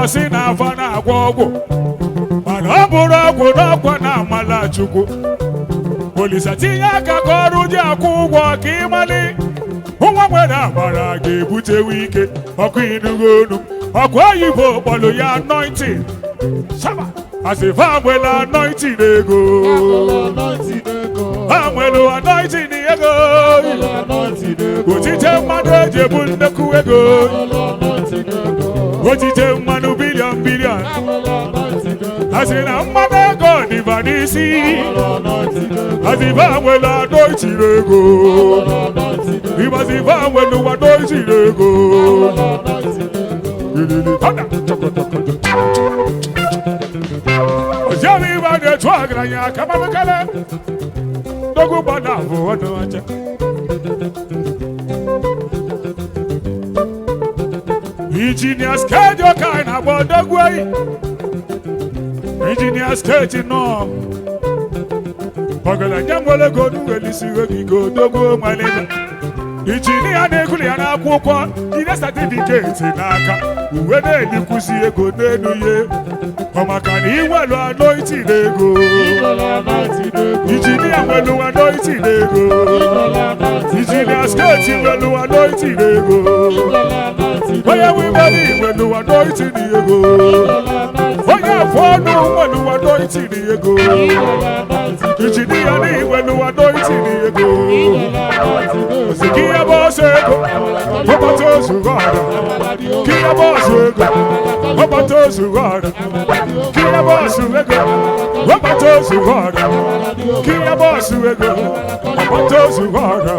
Si na afa na agwọ ọgwụ mana ọ bụrụ ọgwụ n'ọkwa na amala Chukwu Olisa tinye aka ka ọrụ ji akwụ ụgwọ ka ịmali nwa nwere amara ga-ebutewu ike ọkụ inugo onu ọkụ oyibo kpọrọ ya anointing asịfa nwere anointing ego ha nwere anointing ego otite mmadụ eji ebu nnekwu ego otite mmanụ bilion asị na mmanụ ego dịba n'isi asịba nwere anointing ego ịmasịba nwere anointing ego oziọma ịba na-etu ọgaranya kamalụkala dogu gbana bụ ọnụ aja Engineer skate your kind of dog way. Engineer skate no. Bagala jamwele go do elisi we go dogo malena. Engineer ne kuli ana kwokwa. Ine certificate n'aka. Uwe na elikusi ego n'enu ye. Ọmaka ni welu anointing ego. Engineer welu anointing ego. Engineer skate welu anointing ego. Oya we body when you anointing the ego. Oya for no when you anointing the ego. Engineer when you anointing the ego. Sikia boss ego. Papa Sugara. Kia boss ego. Papa Sugara. Kia boss ego. Papa Sugara. Kia boss ego. Papa Sugara.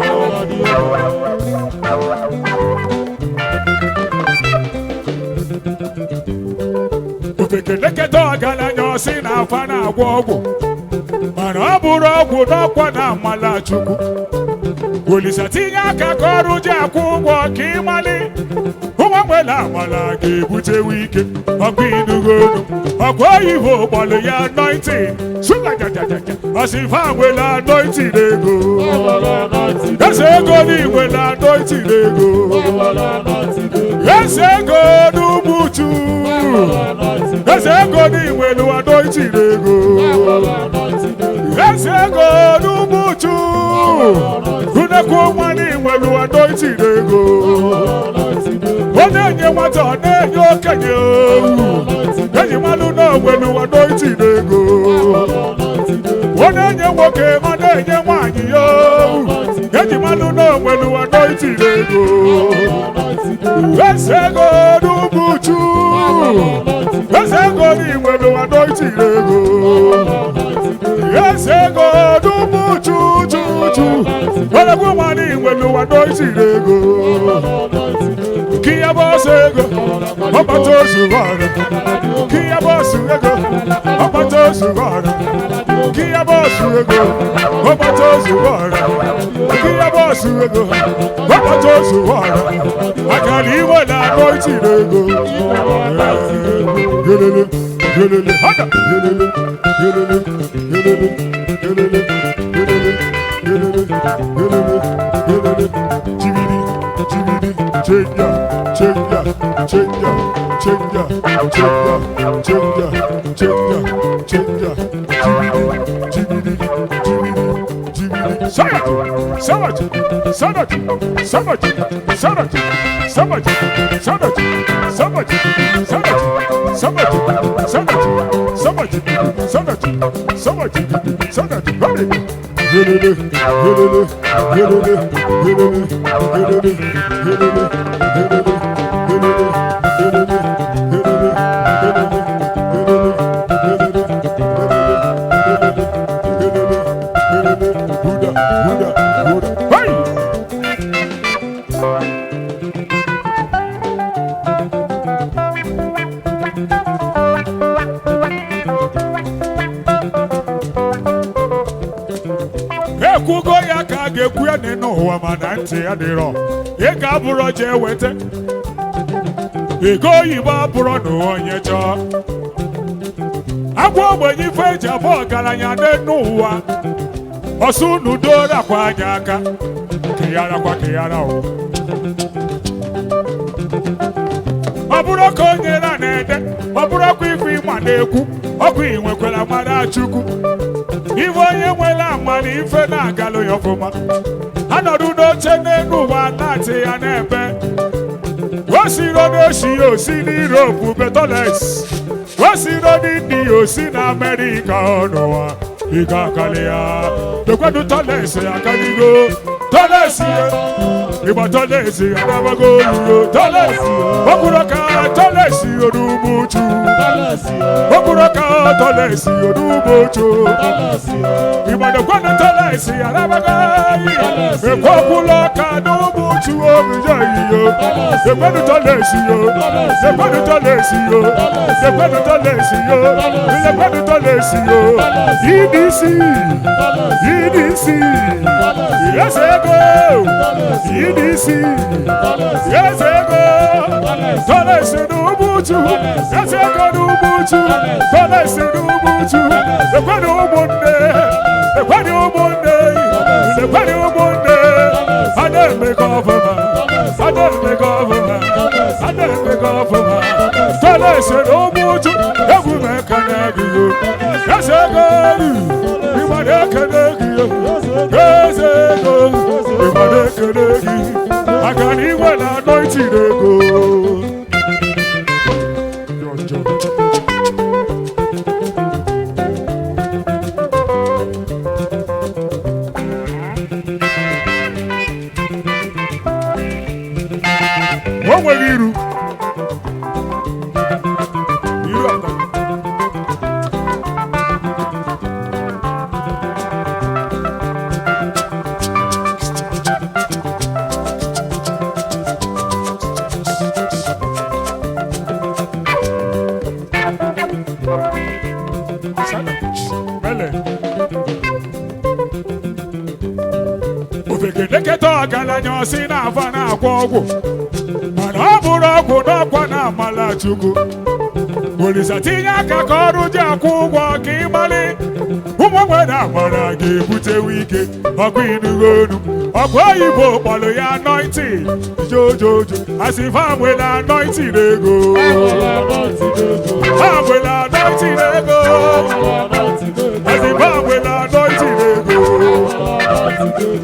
Ofekeleketa ọgaranya si na afa na agwọ ọgwụ mana ọ bụrụ ọgwụ n'ọkwa na amala Chukwu Olisa tinye aka ka ọrụ ji akwụ ụgwọ ka ịmali nwa nwere amala ga-ebutewu ike ọkụ inugo onu ọkụ oyibo kpọrọ ya anointing ọsịfa nwere anointing ego eze ego n'inwere anointing ego eze ego n'umuchu eze ego n'inwere anointing ego eze ego n'umuchu unekwu nwa n'inwere anointing ego ọ na-enye nwata ọ na-enye okenye eji mmanụ na onwere anointing ego ọ na-enye nwoke ọ na-enye nwaanyị ya eji mmanụ na onwere anointing ego eze ego n'umuchu eze ego n'inwere anointing ego eze ego n'umuchu onekwu nwa n'inwere anointing ego Kia boss ego, Papa Sugara. Kia boss ego, Papa Sugara. Kia boss ego, Papa Sugara. Kia boss ego, Papa Sugara. I can't even anointing ego. Gelele, hada, okwugo ya ka a ga-ekwu ya n'ụwa mana ntị ya dịrọ ị ga-abụrọ jee weta ego oyibo abụrọ na onye chọọ agwa ogbenye ife eji abụ ọgaranya n'ụwa ọsọ unu dorakwa anya aka kịyarakwa kịyara o ọ bụrụ ka onye ra na-ede ọ bụrụkwa ife ịma na-ekwu ọkụ ị nwekwara mara chukwu ife onye nwere amara ife na-agalụ ya ọfụma anọdụ n'oche n'elu ụwa na-atị ya n'ebe o siro n'oshi ya osi n'Europe betoles o siro n'India osi na Amerịka n'ụwa ike akali ya ekwedu toles ya akaligo toles ya ịgba toles ya adabago olugo toles okwuru ka toles ya n'ugbuchu okwuru ka toles ya n'ugbuchu ịgbado kwedu toles ya adabago ekwekwula ka n'ugbuchu obijo iyo ekwedu toles ya ekwedu toles ya ekwedu toles ya ekwedu toles ya EDC yes ego EDC yes ego toles n'ugbuchu yes ego n'ugbuchu toles n'ugbuchu ekwedu ụmụnne ekwedu ụmụnne ekwedu ụmụnne a na-emekọ ọfụma a na-emekọ ọfụma a na-emekọ ọfụma toles n'ugbuchu egwu mekana gị yes ego ịgbada ekene gị yes ego ịgbada ekene gị maka na iwe na anointing ego o nwere iru ofekeleketa ọgaranya ọsị na-afa na-agwọ ọgwụ mana ọ bụrụ ọgwụ n'ọkwa na amala chukwu Olisa tinye aka ka ọrụ ji akwụ ụgwọ ka ịgbalị ụmụ nwere amara ga-ebutewe ike ọkụ inugo onu ọkụ oyibo kpọrọ ya anointing jojojo asị fa nwere anointing ego ha nwere anointing ego asị fa nwere anointing ego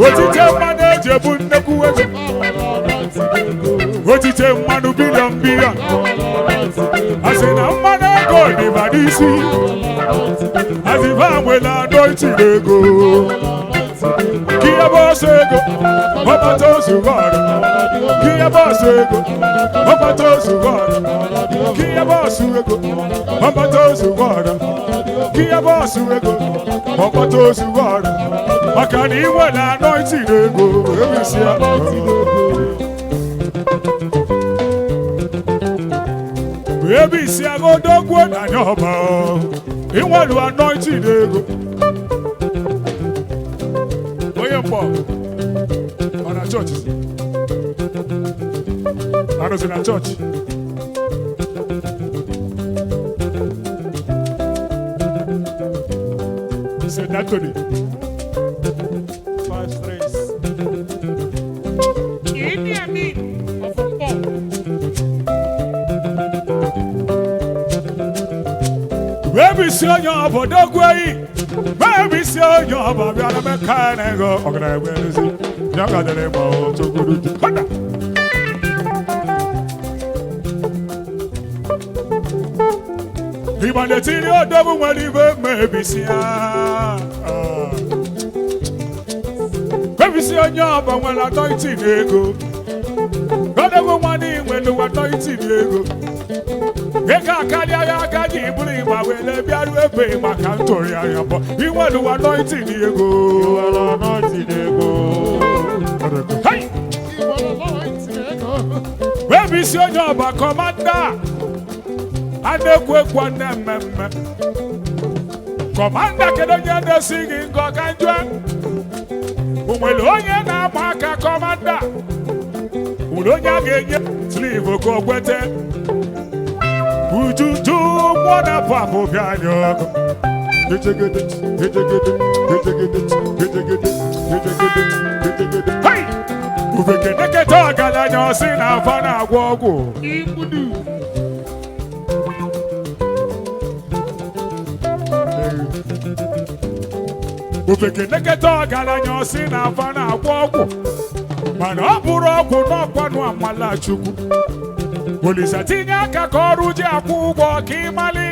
otite mmanụ eji ebu nnekwu ego otite mmanụ bilion asị na mmanụ ego dịba n'isi asị fa nwere anointing ego Kia boss ego, ọbata ozugoro. Kia boss ego, ọbata ozugoro. Kia boss ego, ọbata ozugoro. Kia boss ego, ọbata ozugoro. Maka na iwe na anointing ego, ebisia. Ebisia go dogwo na nyoba. Iwe lu anointing ego. On our churches. I was in a church. Said that to me. 5 strings. In the mean of a pop. Baby, see your dog way. Baby, see your baby, I'm a mechanic. I'm going to see. Young at the level to go to Honda. Even the teen double when he maybe see. Baby, see your job and when I don't see ego. God ever money when you are not see ego. Eka kalia ya gaji ibuli ma wele biaru ebe ma kantori ayabo. Iwe lu anointing ego. Iwe anointing ego. Hey. Iwe anointing ego. Baby si onye ọba commander. Anekwe kwa nememme. Commander kedo nye de sigi ngo kanjwe. Onwere onye na-ama aka kọmanda. Onye a ga-enye slivu ka o kwete. Ujuju mwana papo bịa nye ọkụ. Hey! Ufekenekete ọgaranya ọsị na afa na-agwọ ọgwụ. Ufekenekete ọgaranya ọsị na afa na-agwọ ọgwụ. Mana ọ bụrụ ọgwụ n'ọkwanụ amala Chukwu. Olisa tinye aka ka ọrụ ji akwụ ụgwọ ka ịmali.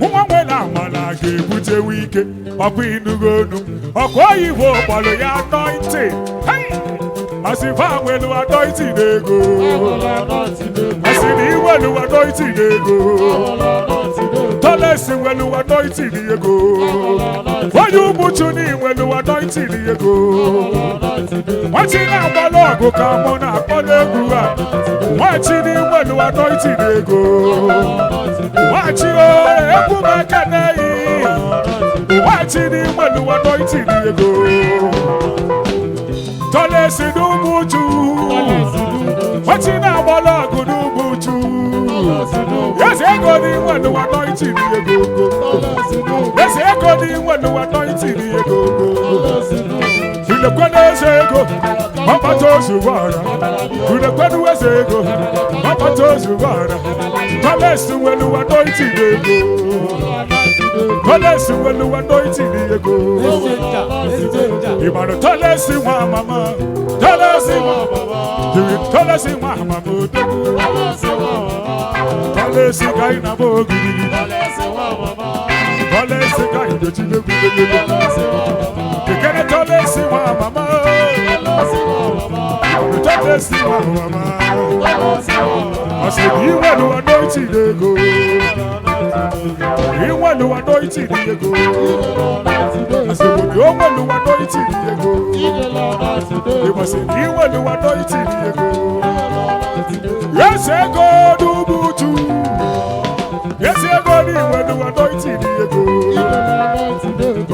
Nwa nwere amala ga-ebutewu ike. Ọkwa inugo onu. Ọkwa oyibo gbalụ ya anointing. Asifa nwelu anointing n'ego. Asini nwelu anointing n'ego. Tolesi nwelu anointing n'ego. Onye ụmụchu ni nwelu anointing n'ego. Nwachi na-agbalụ ọgụ ka mụ na-akpọ n'egwu a. Nwachi ni nwelu anointing n'ego. Nwachi o egwu m ekene yi. Nwachi ni nwelu anointing n'ego. Tolesi n'ụmụchu. Nwachi na-agbalụ ọgụ n'ụmụchu. Yes, ego ni nwelu anointing n'ego. Yes, ego ni nwelu anointing n'ego. Unekwenu eze ego, mapata ozuwara. Unekwenu eze ego, mapata ozuwara. Tolesi nwelu anointing n'ego. Tolesi nwelu anointing n'ego. Imanu tolesi nwa mama. Tolesi nwa mama. Tolesi nwa mama. Tolesi ka ị na-agba ogiri. Tolesi ka ị na-eji egwu. Ekene tolesi nwa mama. Tolesi nwa mama. Asịrị inwelu anointing n'ego. Inwelu anointing n'ego. Asịrị inwelu anointing n'ego. Asịrị inwelu anointing n'ego. Yes, ego n'ụbụchu. Yes, ego n'inwelu anointing n'ego.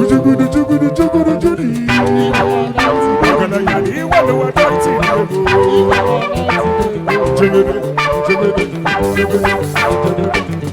Ujugudu jugudu jugudu judi. Ọgaranya n'inwelu anointing n'ego. Jegede, jegede, jegede, jegede.